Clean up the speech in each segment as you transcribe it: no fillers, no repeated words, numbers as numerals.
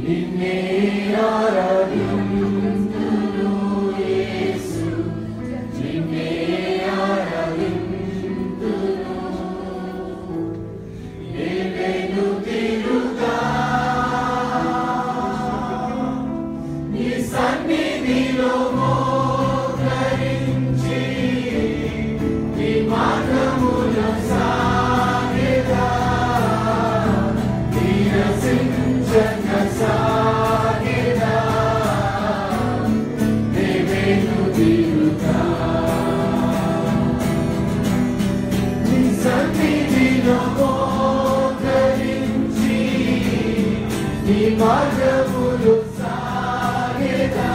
నిన్నే ఆరాధింతును యేసు, నిన్నే ఆరాధింతును. నేను తిరుగా నీ సన్నిధిలో మోకరించి, నీ మార్గములో సాగెదా, నీరసించక సాగెదా, నేను తిరుగా నీ సన్నిధిలో మోకరించి, నీ మార్గములో సాగెదా,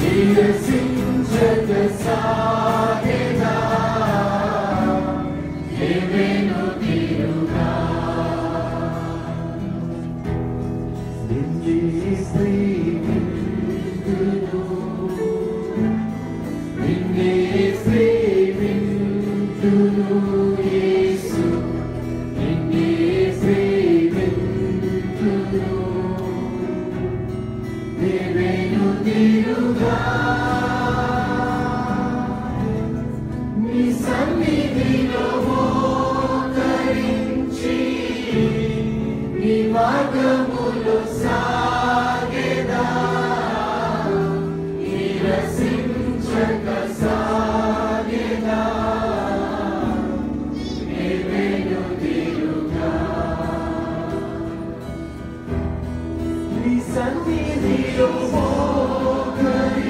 నీరసించక సాగెదా, నేను తిరుగా. నిన్నే ప్రేమింతును, నిన్నే ప్రేమింతును యేసు, నిన్నే ప్రేమింతును. నేను తిరుగా నీ సన్నిధిలో మోకరించి, నీ మార్గములో సాగెదా, నీరసించక సాగెదా, నేను తిరుగా నీ సన్నిధిలో మోకరించి,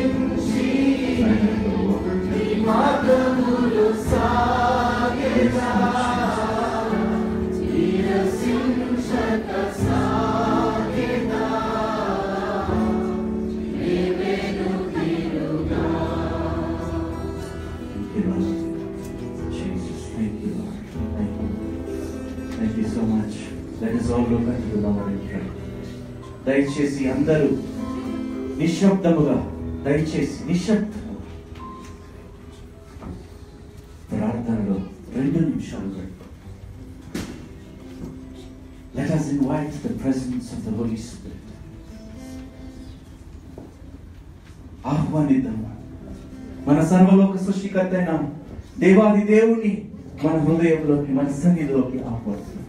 నీ మార్గములో సాగెదా, నీరసించక సాగెదా, నేను తిరుగా. Jesus, thank you, Lord. Thank you. Thank you so much. Let us all look unto the Lord and pray. దయచేసి అందరూ నిశ్శబ్దముగా, దయచేసి నిశ్శబ్దముగా ప్రార్థనలో 2 నిమిషాలు గడుపు. Let us invite the presence of the Holy Spirit. ఆహ్వానిద్దాము మన సర్వలోక సృష్టికర్త అయిన దేవాది దేవుని మన హృదయంలోకి, మన సన్నిధిలోకి ఆహ్వానిద్దాం.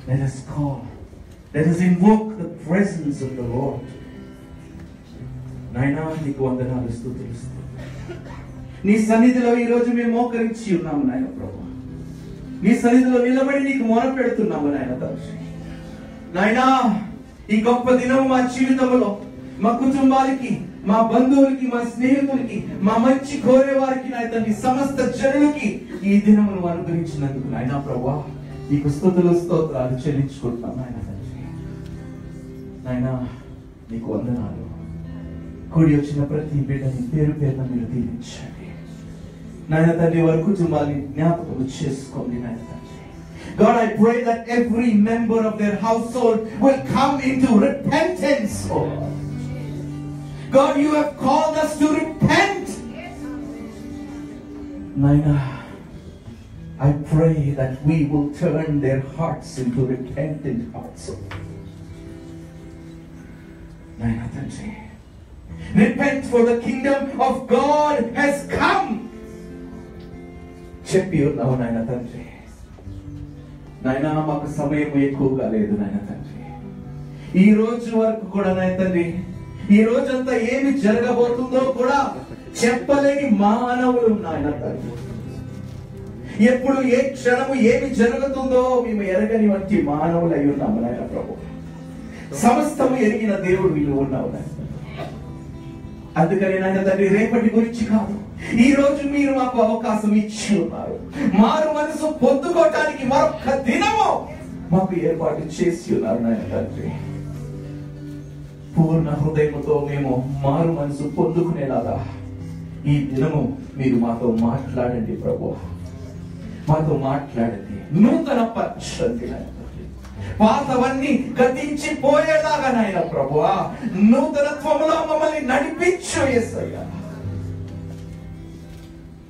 Let us call, let us invoke the presence of the Lord. నాయనా నీకు వందనాలు, స్తుతులు. నీ సన్నిధిలో ఈ రోజు మేము మోకరించి ఉన్నాము నాయన ప్రభు. నీ సన్నిధిలో నిలబడి నీకు మొర పెడుతున్నాము నాయన తండ్రి. నాయనా ఈ గొప్ప దినం మా జీవితంలో, మా కుటుంబాలకి, మా బంధువులకి, మా స్నేహితులకి, మా మంచి కోరే వారికి నాయన తండ్రి, సమస్త జనులకి ఈ దినమును అనుగ్రహించినందుకు నాయన ప్రభువా నీకు స్తుతులు స్తోత్రాలు చెల్లించుకుంటున్నాం నాయన తండ్రి. నాయన నీకు వందనాలు. కూడి వచ్చిన ప్రతి బిడ్డని పేరు పేరున మీరు దీవించండి నాయన తండ్రి. వారి కుటుంబాన్ని జ్ఞాపకం చేసుకోండి నాయన తండ్రి. God, I pray that every member of their household will come into repentance, oh Lord. God, you have called us to repent. Naina, I pray that we will turn their hearts into repentant hearts. Naina Tanji, repent, for the kingdom of God has come. చెప్పి ఉన్నావు నాయన తండ్రి. నాయన మాకు సమయం ఎక్కువగా లేదు నాయన తండ్రి. ఈ రోజు వరకు కూడా నాయన తండ్రి, ఈ రోజంతా ఏమి జరగబోతుందో కూడా చెప్పలేని మానవులు నాయన తండ్రి. ఎప్పుడు ఏ క్షణము ఏమి జరుగుతుందో మేము ఎరగని వంటి మానవులు అయి ఉన్నాము నాయన ప్రభు. సమస్తము ఎరిగిన దేవుడు వీళ్ళు ఉన్నావు నాయన. అందుకని నాయన తండ్రి, రేపటి గురించి కాదు, ఈ రోజు మీరు మాకు అవకాశం ఇచ్చి ఉన్నారు. మారు మనసు పొందుకోవటానికి మరొక దినము మాకు ఏర్పాటు చేసి ఉన్నారు నాయన తండ్రి. పూర్ణ హృదయముతో మేము మారు మనసు పొందుకునేలాగా ఈ దినము మీరు మాతో మాట్లాడండి ప్రభు. మాతో మాట్లాడండి, నూతన పరచండి నాయన. పాతవన్నీ గతించిపోయేలాగా నాయన ప్రభువా, నూతనత్వములో మమ్మల్ని నడిపించు యేసయ్యా.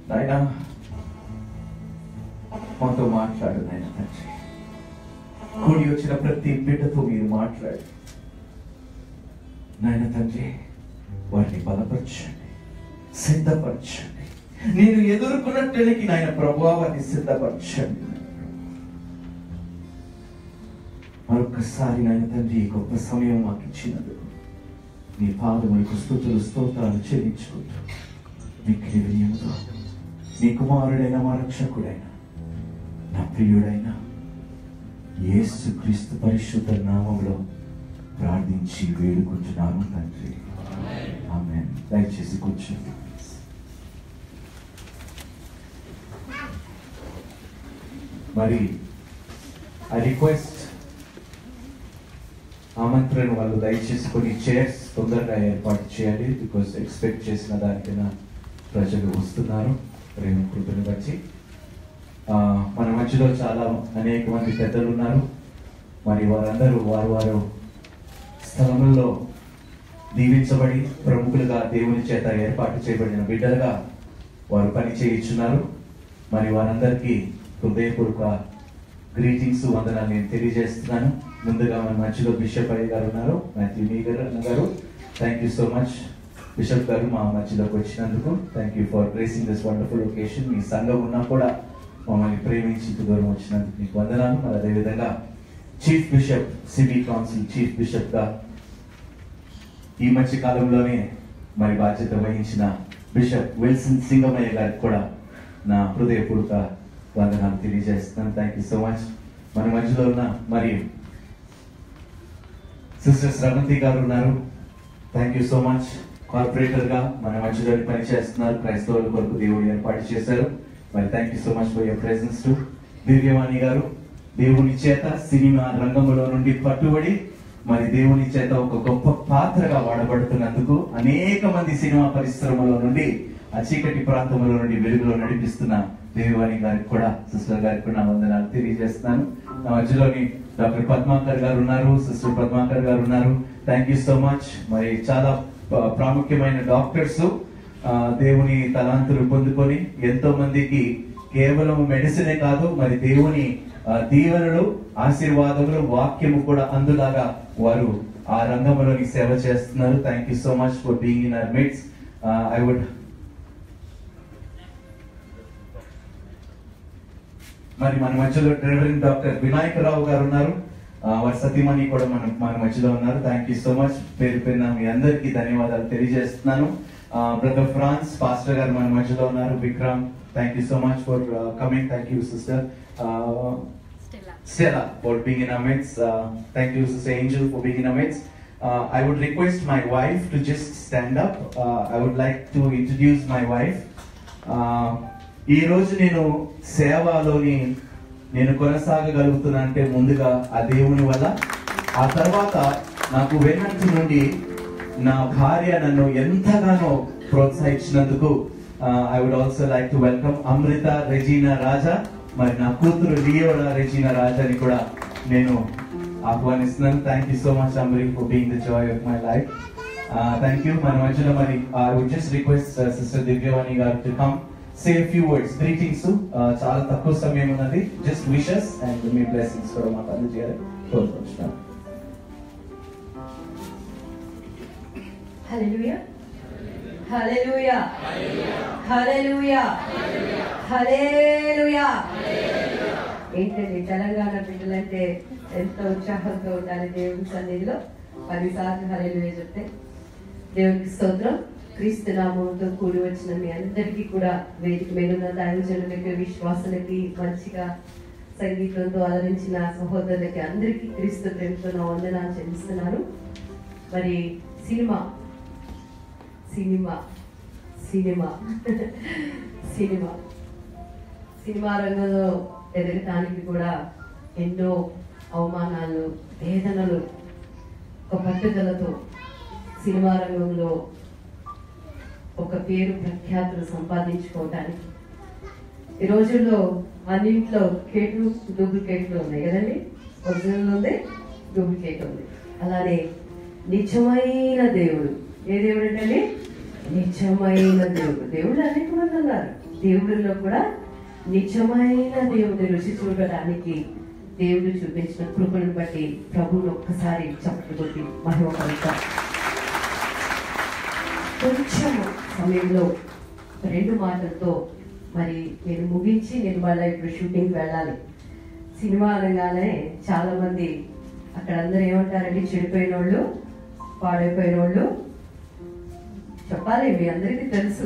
నాయన మాతో మాట్లాడు నాయన తండ్రి. కూడి వచ్చిన ప్రతి బిడ్డతో మీరు మాట్లాడి నాయన తండ్రి వారిని బలపరచండి, సిద్ధపరచండి. నేను ఎదుర్కొన్నట్లకి నాయన ప్రభువా వారిని సిద్ధపరచండి. మరొకసారి నాయన తండ్రి గొప్ప సమయం మాకు ఇచ్చినందుకు నీ పాదములకు స్తుతులు స్తోత్రాలు చెల్లించుకుంటూ మిక్కిలి వినయముతో నీ కుమారుడైన మా రక్షకుడైన నా ప్రియుడైన యేసుక్రీస్తు పరిశుద్ధ నామములో ప్రార్థించి వేడుకుంటున్నాను తండ్రి, ఆమేన్. దయచేసి కూర్చోండి. మరి ఐ రిక్వెస్ట్ ఆమంత్రణ వాళ్ళు దయచేసి కొన్ని చైర్స్ తొందరగా ఏర్పాటు చేయాలి. బికాస్ ఎక్స్పెక్ట్ చేసిన దానికైనా ప్రజలు వస్తున్నారు ప్రేమ కృపను బట్టి. మన మధ్యలో చాలా అనేక మంది పెద్దలు ఉన్నారు. మరి వారందరూ వారు స్థలముల్లో దీవించబడి ప్రముఖులుగా దేవుని చేత ఏర్పాటు చేయబడిన బిడ్డలుగా వారు పని చేయించున్నారు. మరి వారందరికీ హృదయపూర్వక గ్రీటింగ్స్, వందనాలు నేను తెలియజేస్తున్నాను. ముందుగా మన మధ్యలో బిషప్ అయ్య గారు ఉన్నారు, మాథ్యూ గారు. Thank you so much bishop గారు మా మధ్యలోకి వచ్చినందుకు. Thank you for gracing this wonderful occasion. మీ సంఘం ఉన్నా కూడా మమ్మల్ని ప్రేమించి దూరం వచ్చినందుకు మీకు వందనాలు. మరి అదేవిధంగా chief bishop, city council chief bishop గా ఈ మధ్య కాలంలోనే మరి బాధ్యత వహించిన బిషప్ విల్సన్ సింగమయ్య గారికి కూడా నా హృదయపూర్వక వందనాలు తెలియజేస్తున్నాను. Thank you so much. మన మధ్యలో ఉన్న మరి సిస్టర్ శ్రవంతి గారు ఉన్నారు. Thank you so much. Corporator గా మన మధ్యలో పనిచేస్తున్నారు. క్రైస్తవుల కొరకు దేవుడు ఏర్పాటు చేశారు. మరి thank you so much for your presence too. Divyavani గారు దేవుని చేత సినిమా రంగంలో నుండి పట్టుబడి మరి దేవుని చేత ఒక గొప్ప పాత్రగా వాడబడుతున్నందుకు అనేక మంది సినిమా పరిశ్రమలో నుండి ఆ చీకటి ప్రాంతంలో నుండి వెలుగులో నడిపిస్తున్న దేవివాణి గారికి కూడా, సిస్టర్ గారికి కూడా నా వందనాలు తెలియజేస్తున్నాను. నా మధ్యలోని డాక్టర్ పద్మాకర్ గారు ఉన్నారు, సిస్టర్ పద్మాకర్ గారు ఉన్నారు. Thank you so much. మరి చాలా ప్రాముఖ్యమైన డాక్టర్స్ దేవుని తలాంతులు పొందుకొని ఎంతో మందికి కేవలం మెడిసినే కాదు, మరి దేవుని దీవెనలు, ఆశీర్వాదములు, వాక్యము కూడా అందులాగా వారు ఆ రంగంలోని సేవ చేస్తున్నారు. Thank you so much for being in our midst. I would మరి మన మధ్యలో రెవరెండ్ డాక్టర్ వినాయకరావు గారు ఉన్నారు. వారి సతీమణి కూడా మన మధ్యలో ఉన్నారు. Thank you so much. పేరు పేరున మీ అందరికీ ధన్యవాదాలు తెలియజేస్తున్నాను. బ్రదర్ ఫ్రాన్స్ పాస్టర్ గారు మన మధ్యలో ఉన్నారు. Vikram, thank you so much for coming. Thank you sister Stella for being in our midst. Thank you Sister Angel for being in our midst. I would request my wife to just stand up. I would like to introduce my wife. ఈ రోజు నేను సేవలోని నేను కొనసాగగలుగుతున్నా అంటే ముందుగా ఆ దేవుని వల్ల, ఆ తర్వాత నాకు వెన్నట్టు నుండి నా భార్య నన్ను ఎంతగానో ప్రోత్సహించినందుకు I would also like to welcome Amrita Regina Raja. మరి నా కూతురు లియోడా రెజీనా రాజాని కూడా నేను ఆహ్వానిస్తున్నాను. Thank you so much Amrita for being the joy of my life. Thank you. మన మధ్యలో మరి I would just request sister Divyavani గారు to come say a few words. Greetings to చాలా తక్కువ సమయం ఉన్నది. just wishes and me blessings కూడా మాకు అందజేయాలి కోరుకుంటున్నాను. హల్లెలూయా హల్లెలూయా హల్లెలూయా హల్లెలూయా. ఏంటండి తెలంగాణ బిడ్డలంటే ఎంతో ఉత్సాహంతో ఉండాలి దేవుని సన్నిధిలో. 10 సార్లు హల్లెలూయా చెప్తే దేవునికి స్తోత్రం. క్రీస్తు నామముతో కూడి వచ్చిన మీ అందరికీ కూడా, వేదిక మీద ఉన్న దైవజనులకి, విశ్వాసులకి, మంచిగా సంగీతంతో అలరించిన సహోదరులకి అందరికీ క్రీస్తు ప్రేమతో నా వందనాలు చెల్లిస్తున్నాను. మరి cinema cinema cinema cinema cinema రంగంలో ఎదగటానికి కూడా ఎన్నో అవమానాలు, వేదనలు, ఒక పట్టుదలతో సినిమా రంగంలో ఒక పేరు ప్రఖ్యాతులు సంపాదించుకోవటానికి ఈ రోజుల్లో అన్నింట్లో కేట్లు డూప్లికేట్లు ఉన్నాయి కదండి. ఒరిజినల్ ఉంది, డూప్లికేట్ ఉంది. అలానే నిజమైన దేవుడు, ఏ దేవుడు అంటే నిజమైన దేవుడు. దేవుడు అనేక మంది ఉన్నారు. దేవుడిలో కూడా నిజమైన దేవుడి రుచి చూడడానికి దేవుడు చూపించిన కృపను బట్టి ప్రభువును ఒక్కసారి చప్పట్లు కొట్టి మహిమ పలుకుతాం. కొంచెం సమయంలో 2 మాటలతో మరి నేను ముగించి నేను మళ్ళీ ఇప్పుడు షూటింగ్కి వెళ్ళాలి. సినిమా అనగానే చాలా మంది అక్కడ అందరూ ఏమంటారంటే చెడిపోయిన వాళ్ళు, పాడైపోయిన వాళ్ళు చెప్పాలి, మీ అందరికీ తెలుసు.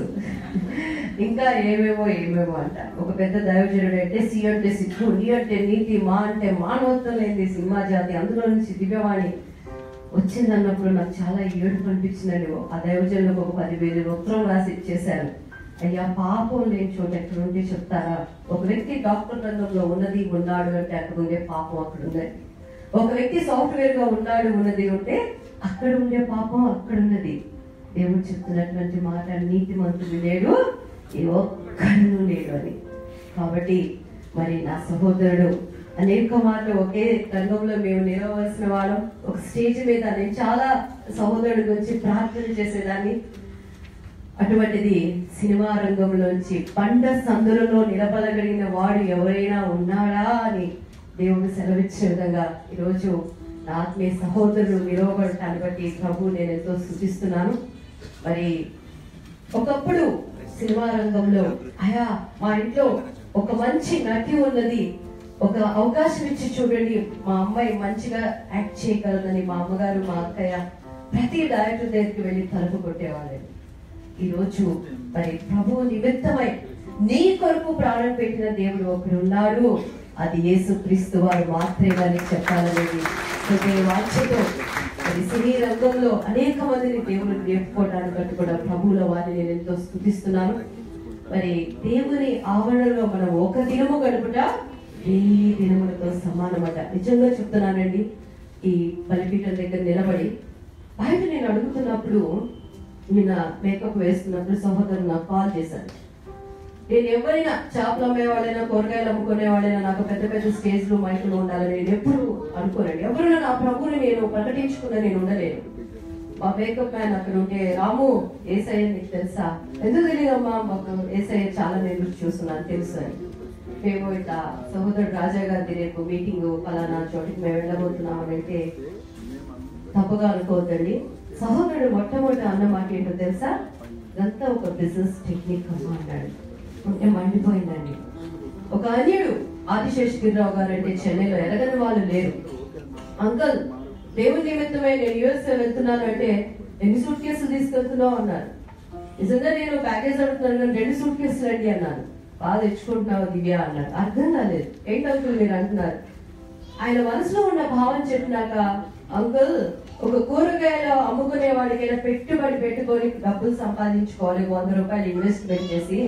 ఇంకా ఏమేమో అంట. ఒక పెద్ద దైవజనుడు అంటే సి అంటే సిగ్గు, నీ అంటే నీతి, మా అంటే మానవత్వం లేని సినిమా జాతి, అందులో నుంచి దివ్యవాణి వచ్చిందన్నప్పుడు నాకు చాలా ఏడుపు అనిపించిందని ఆ దైవజనులకు ఒక 10,000 ఉత్తరం రాసి ఇచ్చేశారు. అయ్యా, పాపం లేని చోట ఎక్కడ ఉంటే చెప్తారా? ఒక వ్యక్తి డాక్టర్ రంగంలో ఉన్నాడు అంటే అక్కడ ఉండే పాపం అక్కడ ఉన్నది. ఒక వ్యక్తి సాఫ్ట్వేర్ గా ఉన్నది ఉంటే అక్కడ ఉండే పాపం అక్కడ ఉన్నది. దేవుడు చెప్తున్నటువంటి మాట, నీతిమంతుడు లేడు, ఏ ఒక్కడూ లేడు అని. కాబట్టి మరి నా సహోదరుడు అనేక మార్లు ఒకే రంగంలో మేము నిలవలసిన వాళ్ళం. ఒక స్టేజ్ మీద నేను చాలా సహోదరుడి గురించి ప్రార్థన చేసేదాన్ని. అటువంటిది సినిమా రంగంలోంచి బండ సందులలో నిలబడగలిగిన వాడు ఎవరైనా ఉన్నాడా అని దేవుడు సెలవిచ్చే విధంగా ఈరోజు నా ఆత్మీయ సహోదరుడు నిలవబడటాన్ని బట్టి ప్రభు నేను ఎంతో స్తుతిస్తున్నాను. మరి ఒకప్పుడు సినిమా రంగంలో అయా మా ఇంట్లో ఒక మంచి నటి ఉన్నది, ఒక అవకాశం ఇచ్చి చూడండి, మా అమ్మాయి మంచిగా యాక్ట్ చేయగలదని మా అమ్మగారు మా అక్కయ్య ప్రతి డైరెక్టర్ దగ్గరికి వెళ్ళి తలుపు కొట్టేవాళ్ళని. ఈ రోజు మరి ప్రభు నిమిత్తమై నీ కొరకు ప్రాణం పెట్టిన దేవుడు ఒకడు ఉన్నాడు, అది యేసుక్రీస్తు వారు మాత్రమే చెప్పాలనేది హృదయ వాంఛతో మరి సినీ రంగంలో అనేక మందిని దేవుడు నేర్చుకోవడానికి బట్టి కూడా ప్రభువుల వారిని నేను ఎంతో స్తుతిస్తున్నాను. మరి దేవుని ఆవరణలో మనం ఒక దినము గడుపుట 1000 దినములతో సమానమట. నిజంగా చెప్తున్నానండి. ఈ బలిపీఠం దగ్గర నిలబడి బయట నేను అడుగుతున్నప్పుడు, నిన్న మేకప్ వేస్తున్నప్పుడు సహోదరుడు నాకు కాల్ చేశాను. నేను ఎవరైనా చేపలు అమ్మేవాళ్ళైనా, కూరగాయలు అమ్ముకునే వాళ్ళైనా నాకు పెద్ద పెద్ద స్టేజ్లు మైకులు ఉండాలని నేను ఎప్పుడు అనుకోనండి. ఎవరైనా నా ప్రభువుని నేను ప్రకటించుకున్నా నేను ఉండలేను. మా మేకప్ మ్యాన్ అక్కడ ఉంటే, రాము ఏసయ్య నీకు తెలుసా? ఎందుకు తెలియదమ్మా, మాకు ఏసయ్య చాలా నేను చూస్తున్నాను తెలుసు అని. మేము ఇట్లా సహోదరుడు రాజా గారి రేపు మీటింగ్ ఫలానా చోటికి మేము వెళ్ళబోతున్నాం అని అంటే తప్పుగా అనుకోవద్దండి. సహోదరుడు మొట్టమొదటి అన్న మాట ఏంటో తెలుసా? ఇదంతా ఒక బిజినెస్ టెక్నిక్ అమ్మా అన్నాడు. ఉంటే మండిపోయిందండి. ఒక అన్యుడు ఆదిశేషగిరిరావు గారు అంటే చెన్నైలో ఎరగని వాళ్ళు లేరు. అంకల్, దేవుని నిమిత్తమై నేను యుఎస్ వెళ్తున్నాను అంటే ఎన్ని సూట్ కేసులు తీసుకెళ్తున్నావు అన్నారు. నిజంగా నేను ప్యాకేజ్ అడుగుతున్నాను, 2 సూట్ కేసులు అండి అన్నాను. బాగా తెచ్చుకుంటున్నావు దివ్య అన్నాడు. అర్థం కాలేదు. ఏంటి అంకుల్ మీరు అంటున్నారు? ఆయన మనసులో ఉన్న భావం చెప్పినాక, అంకుల్ ఒక కూరగాయలు అమ్ముకునే వాడికైనా పెట్టుబడి పెట్టుకొని డబ్బులు సంపాదించుకోవాలి, 100 రూపాయలు ఇన్వెస్ట్మెంట్ చేసి,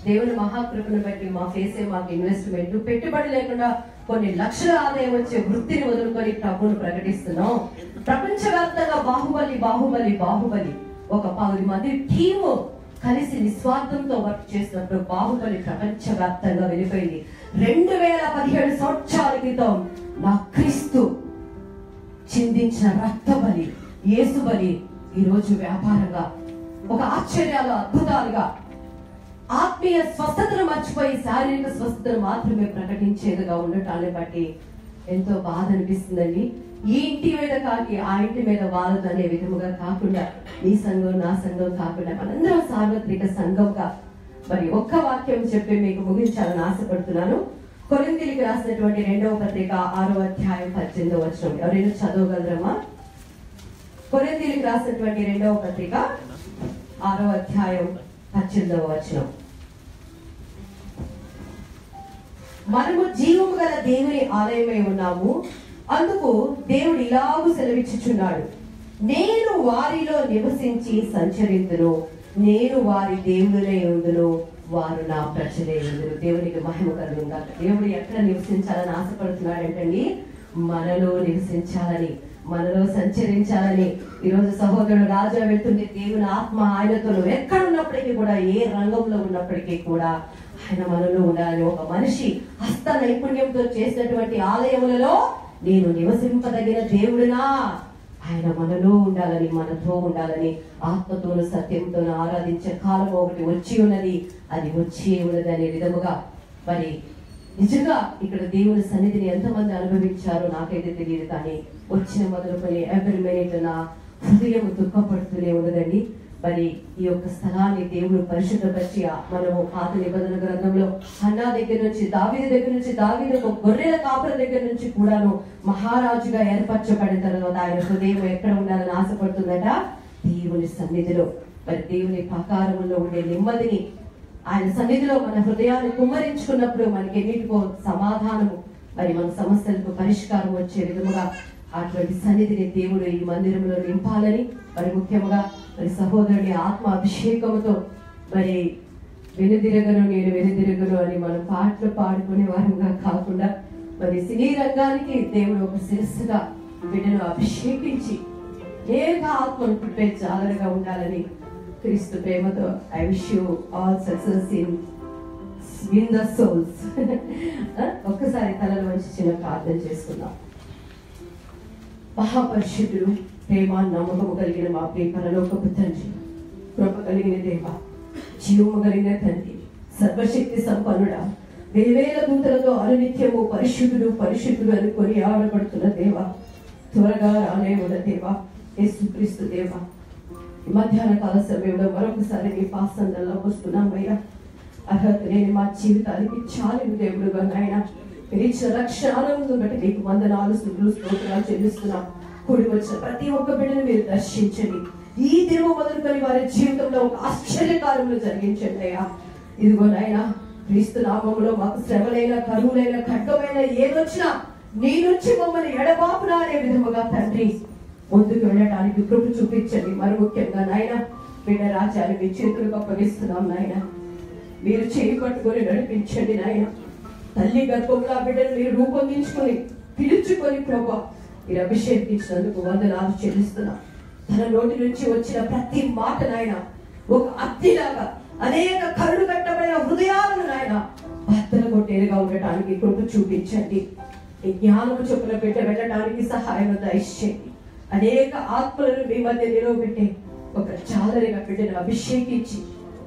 దేవుని మహాకృపను బట్టి మా ఫేసే మాకు ఇన్వెస్ట్మెంట్, పెట్టుబడి లేకుండా కొన్ని లక్షల ఆదాయం వచ్చే వృత్తిని వదులుకొని ప్రభువును ప్రకటిస్తున్నాం. ప్రపంచవ్యాప్తంగా బాహుబలి బాహుబలి బాహుబలి ఒక 10 మంది టీము కలిసి నిస్వార్థంతో వర్క్ చేసినప్పుడు బాహుబలి ప్రపంచవ్యాప్తంగా వెళ్ళిపోయింది. 2017 సంవత్సరాల క్రితం నా క్రీస్తు చిందించిన రక్త బలి, యేసు బలి ఈ రోజు వ్యాపారంగా ఒక ఆశ్చర్యాలు, అద్భుతాలుగా ఆత్మీయ స్వస్థతను మర్చిపోయి శారీరక స్వస్థతను మాత్రమే ప్రకటించేదిగా ఉండటాన్ని బట్టి ఎంతో బాధ అనిపిస్తుందండి. ఈ ఇంటి మీద కాకి ఆ ఇంటి మీద వారదు అనే విధముగా కాకుండా, నీ సంఘం నా సంఘం కాకుండా మనందరం సార్వత్రిక సంఘంగా మరి ఒక్క వాక్యం చెప్పి మీకు ముగించాలని ఆశపడుతున్నాను. కొరింథీయులకు రాసినటువంటి 2వ పత్రిక 6వ అధ్యాయం 18వ వచనం ఎవరైనా చదవగలరమ్మా? కొరింథీయులకు రాసినటువంటి 2వ పత్రిక 6వ అధ్యాయం 18వ వచనం. మనము జీవము గల దేవుని ఆలయమై ఉన్నాము, అందుకు దేవుడు ఇలాగూ సెలవిచ్చుచున్నాడు, నేను వారిలో నివసించి సంచరింతును, నేను వారి దేవులై ఉందును, వారు నా ప్రజలే ఉందును. దేవునికి మహిమ కలుగును. దేవుడు ఎక్కడ నివసించాలని ఆశపడుతున్నాడంటండి? మనలో నివసించాలని, మనలో సంచరించాలని. ఈరోజు సహోదరుడు రాజా వెళ్తుంటే దేవుని ఆత్మ ఆయనతో ఎక్కడ ఉన్నప్పటికీ కూడా, ఏ రంగంలో ఉన్నప్పటికీ కూడా ఆయన మనలో ఉండాలని. ఒక మనిషి హస్త నైపుణ్యంతో చేసినటువంటి ఆలయములలో నేను నివసింపదగిన దేవుడునా, ఆయన మనలో ఉండాలని, మనతో ఉండాలని, ఆత్మతోను సత్యంతోను ఆరాధించే కాలం ఒకటి వచ్చి ఉన్నది, అది వచ్చి ఉన్నది అనే విధముగా మరి నిజంగా ఇక్కడ దేవుని సన్నిధిని ఎంతమంది అనుభవించారో నాకైతే తెలియదు, కానీ వచ్చిన మొదలుకొని ఎవరి మినిట్ నా హృదయం దుఃఖపడుతూనే ఉన్నదండి. మరి ఈ యొక్క స్థలాన్ని దేవుడు పరిశుద్ధపరిచి మనము పాత నిబంధన గ్రంథంలో హన్నా దగ్గర నుంచి దావీదు ఒక గొర్రెల కాపుల దగ్గర నుంచి కూడాను మహారాజుగా ఏర్పరచబడిన తర్వాత ఆయన హృదయం ఎక్కడ ఉండాలని ఆశపడుతుందట? దేవుని సన్నిధిలో. మరి దేవుని ప్రాకారంలో ఉండే నెమ్మదిని ఆయన సన్నిధిలో మన హృదయాన్ని కుమ్మరించుకున్నప్పుడు మనకి ఎన్నిటికో సమాధానము, మరి మన సమస్యలకు పరిష్కారం వచ్చే విధముగా అటువంటి సన్నిధిని దేవుడు ఈ మందిరంలో నింపాలని, మరి ముఖ్యంగా మరి సహోదరుని ఆత్మ అభిషేకముతో మరి నేను వెనుదిరగను అని మనం పాటలు పాడుకునే వారంగా కాకుండా మరి సినీ రంగానికి దేవుడు ఒక శిరస్సుగా బిడ్డను అభిషేకించి నేరుగా ఆత్మను పుట్టే జాలరుగా ఉండాలని క్రీస్తు ప్రేమతో I wish you all success in the souls. ఒక్కసారి తలలో వచ్చి చిన్న ప్రార్థన చేసుకుందాం. మహాపరిశుద్ధుడు, ప్రేమ నమ్మకము కలిగిన మా ప్రియ పరలోకపు తండ్రి, కృప కలిగిన దేవ, జీవము కలిగిన తండ్రి, సర్వశక్తి సంపన్నుడా, వేవేల దూతలతో అనునిత్యము పరిశుద్ధుడు పరిశుద్ధుడు అని కొనియాడబడుతున్న దేవ, త్వరగా రానే ఉన్న దేవ, యేసుక్రీస్తు దేవ, మధ్యాహ్న కాల సమయంలో మరొకసారి మీ పాసందల్లో వస్తున్నామయ్యా. అర్హత లేని మా జీవితానికి చాలిన దేవుడుగా నాయన మీరు ఇచ్చిన రక్షణను బట్టి మీకు వందనాలు స్తుతులు స్తోత్రాలు చెల్లిస్తున్నాం. కూడి వచ్చిన ప్రతి ఒక్క బిడ్డను మీరు దర్శించండి. ఈ దినము మొదలుకొని వారి జీవితంలో ఒక ఆశ్చర్యకాలంలో జరిగించండి అయ్యా. ఇదిగో నాయన, క్రీస్తు నామములో మాకు శ్రమలైన కరువులైన ఖడ్గమైన ఏదొచ్చినా నీ నుంచి మమ్మల్ని ఎడబాపునా అనే విధముగా తండ్రి ముందుకు వెళ్ళడానికి కృప చూపించండి. మరి ముఖ్యంగా నాయన, బిడ్డ రాజ్యాన్ని మీ చేతులకు అప్పగిస్తున్నాం నాయన. మీరు చేయి పట్టుకొని నడిపించండి నాయన. తల్లి గర్భంలో బిడ్డను మీరు రూపొందించుకొని పిలుచుకొని ప్రభా మీరు అభిషేకించినందుకు వందనాలు చెల్లిస్తున్నాం. తన నోటి నుంచి వచ్చిన ప్రతి మాట నాయన ఒక అత్తిలాగా అనేక కరుడు కట్టబడిన హృదయాలను నాయన బద్దలు కొట్టేరుగా ఉండటానికి కృప చూపించండి. ఈ జ్ఞానము చొప్పున బిడ్డ వెళ్ళడానికి సహాయం దయచేయండి. అనేక ఆత్మలను మీ మధ్య నిలవబెట్టే ఒక చాలరిగా బిడ్డను అభిషేకించి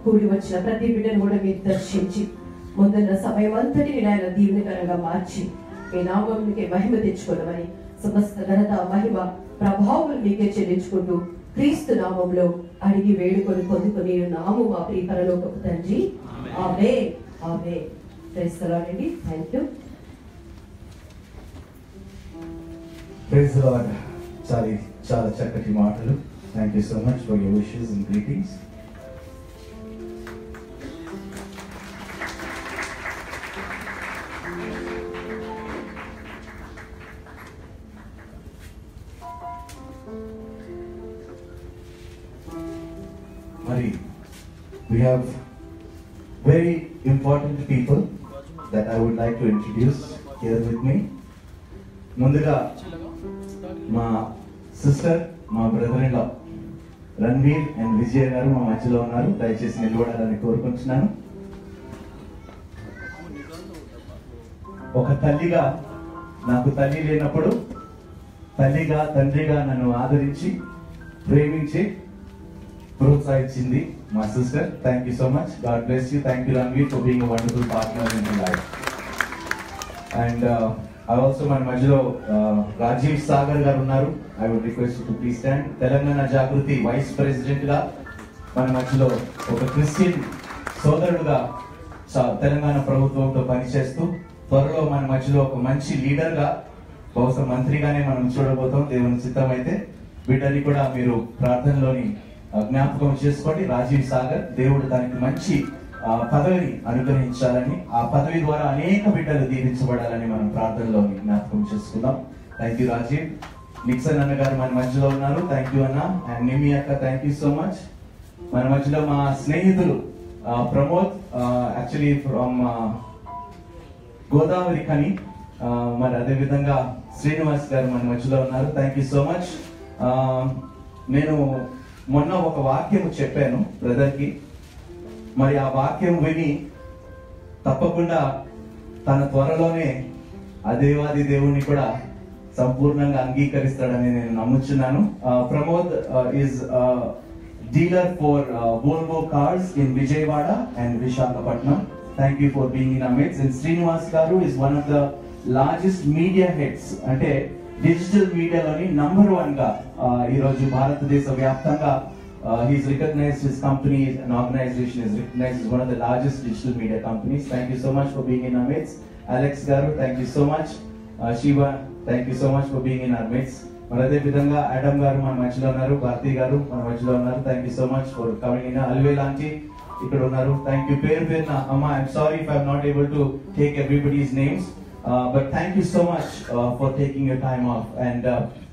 కూడి వచ్చిన ప్రతి బిడ్డను కూడా మీరు దర్శించి ముందున్న సమయం అంతటిని నాయన దీవెనకరంగా మార్చి మీ నామంకే మహిమ తెచ్చుకోవడమని సమస్త ఘనత మహిమ ప్రభావం మీకే చెల్లించుకుంటూ క్రీస్తు నామంలో అడిగి వేడుకొని పొందుకొని నాము మా ప్రియ పరలోకపు తండ్రి. Amen amen. Praise the Lord అండి. థాంక్యూ. Praise the Lord. చాలా చక్కటి మాటలు. Thank you so much for your wishes and greetings. Mari, we have very important people that I would like to introduce here with me. Munduga, ma sister, ma brother-in-law, Ranveer and Vijay garu ma machilo unnaru. Dayachesi nilvadalani korukuntunnanu. Oka talliga naku talli lenappudu తల్లిగా తండ్రిగా నన్ను ఆదరించి ప్రేమించి ప్రోత్సహించింది మా sister. Thank you so much. God bless you. Thank you Ranveer for being wonderful partner in my life. And also మన మధ్యలో రాజీవ్ సాగర్ గారు ఉన్నారు. I would request to please stand. Telangana Jagruthi vice president గా మన మధ్యలో ఒక క్రిస్టియన్ సోదరుడుగా తెలంగాణ ప్రభుత్వంతో పనిచేస్తూ త్వరలో మన మధ్యలో ఒక మంచి లీడర్ గా, బహుశా మంత్రిగానే మనం చూడబోతాం దేవుని చిత్తం అయితే. బిడ్డని కూడా మీరు ప్రార్థనలోని జ్ఞాపకం చేసుకోండి. రాజీవ్ సాగర్, దేవుడు దానికి మంచి పదవిని అనుగ్రహించాలని, ఆ పదవి ద్వారా అనేక బిడ్డలు దీవించబడాలని మనం ప్రార్థనలోని జ్ఞాపకం చేసుకుందాం. Thank you Rajiv. నిక్సన్ అన్న గారు మన మధ్యలో ఉన్నారు. థ్యాంక్ యూ అన్న. అండ్ నిమి అక్క, థ్యాంక్ యూ సో మచ్. మన మధ్యలో మా స్నేహితులు ప్రమోద్, యాక్చువల్లీ ఫ్రమ్ గోదావరి కని, మరి అదే విధంగా శ్రీనివాస్ గారు మన మధ్యలో ఉన్నారు. Thank you so much. నేను మొన్న ఒక వాక్యం చెప్పాను బ్రదర్ కి. మరి ఆ వాక్యం విని తప్పకుండా తన త్వరలోనే ఆ దేవాది దేవుని కూడా సంపూర్ణంగా అంగీకరిస్తాడని నేను నమ్ముచున్నాను. Pramod is dealer for Volvo cars in Vijayawada and Visakhapatnam. Thank you for being in our midst. And Srinivas Garu is one of the largest media heads. అంటే డిజిటల్ మీడియాలోని నంబర్ 1 గా ఈ రోజు భారతదేశ వ్యాప్తంగా he's recognized, his company and organization is recognized as one of the largest digital media companies. Thank you so much for being in our midst. Alex Garu, thank you so much. Shiva, thank you so much for being in our midst. మరి అదే విధంగా Adam గారు మన మధ్యలో ఉన్నారు, భారతి గారు మన మధ్యలో ఉన్నారు. Thank you so much for coming in. అల్వేలాంటి ఇక్కడ ఉన్నారు. థ్యాంక్ యూ పేరు పేరున. అమ్మ, I'm sorry if I'm not able to take everybody's names, but thank you so much for taking your time off. And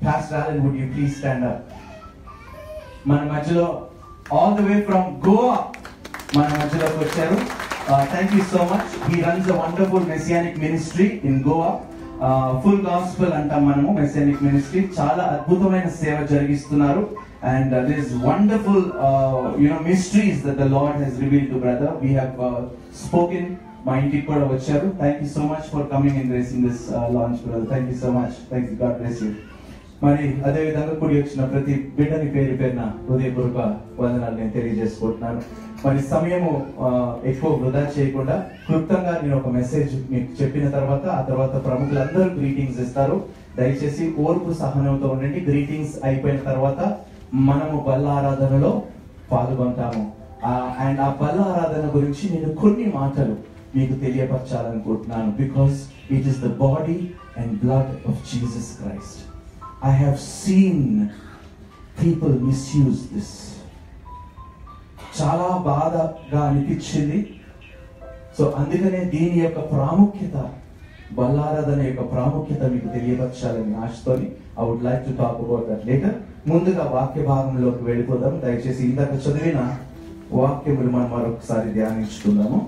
pastor Alan, would you please stand up? మన మధ్యలో all the way from Goa మన మధ్యలోకి వచ్చారు. Thank you so much. He runs a wonderful messianic ministry in Goa. Full gospel అంటాం మనము messianic ministry. చాలా అద్భుతమైన సేవ జరిగిస్తున్నారు. And this wonderful mysteries that the Lord has revealed to brother. We have spoken. మా ఇంటికి కూడా వచ్చారు. Thank you so much for coming and gracing this launch brother. Thank you so much. Thank you. God bless you. మరి అదే విధంగా కూడి వచ్చిన ప్రతి బిడ్డని పేరు పేరున హృదయపూర్వక వందనాలు నేను తెలియజేసుకుంటున్నాను. మరి సమయము ఎక్కువ వృధా చేయకుండా క్లుప్తంగా నేను ఒక మెసేజ్ మీకు చెప్పిన తర్వాత ఆ తర్వాత ప్రముఖులందరూ గ్రీటింగ్స్ ఇస్తారు. దయచేసి ఓర్పు సహనంతో ఉండండి. గ్రీటింగ్స్ అయిపోయిన తర్వాత మనము బల్ల ఆరాధనలో పాల్గొంటాము. అండ్ ఆ బల్ల ఆరాధన గురించి నేను కొన్ని మాటలు మీకు తెలియపరచాలనుకుంటున్నాను. Because it is the body and blood of Jesus Christ. I have seen people misuse this. చాలా బాధగా అనిపించింది. సో అందుకనే దీని యొక్క ప్రాముఖ్యత, బల్లారాధన యొక్క ప్రాముఖ్యత మీకు తెలియపరచాలని ఆశతోని I would like to talk about that later. ముందుగా వాక్య భాగంలోకి వెళ్ళిపోదాం. దయచేసి ఇందాక చదివిన వాక్యములు మనం మరొకసారి ధ్యానించుకుందాము.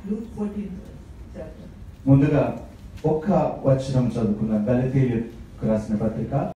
Luke 14 chapter. ముందుగా ఒక్క వచనం చదువుకున్న గలతీయులకు రాసిన పత్రిక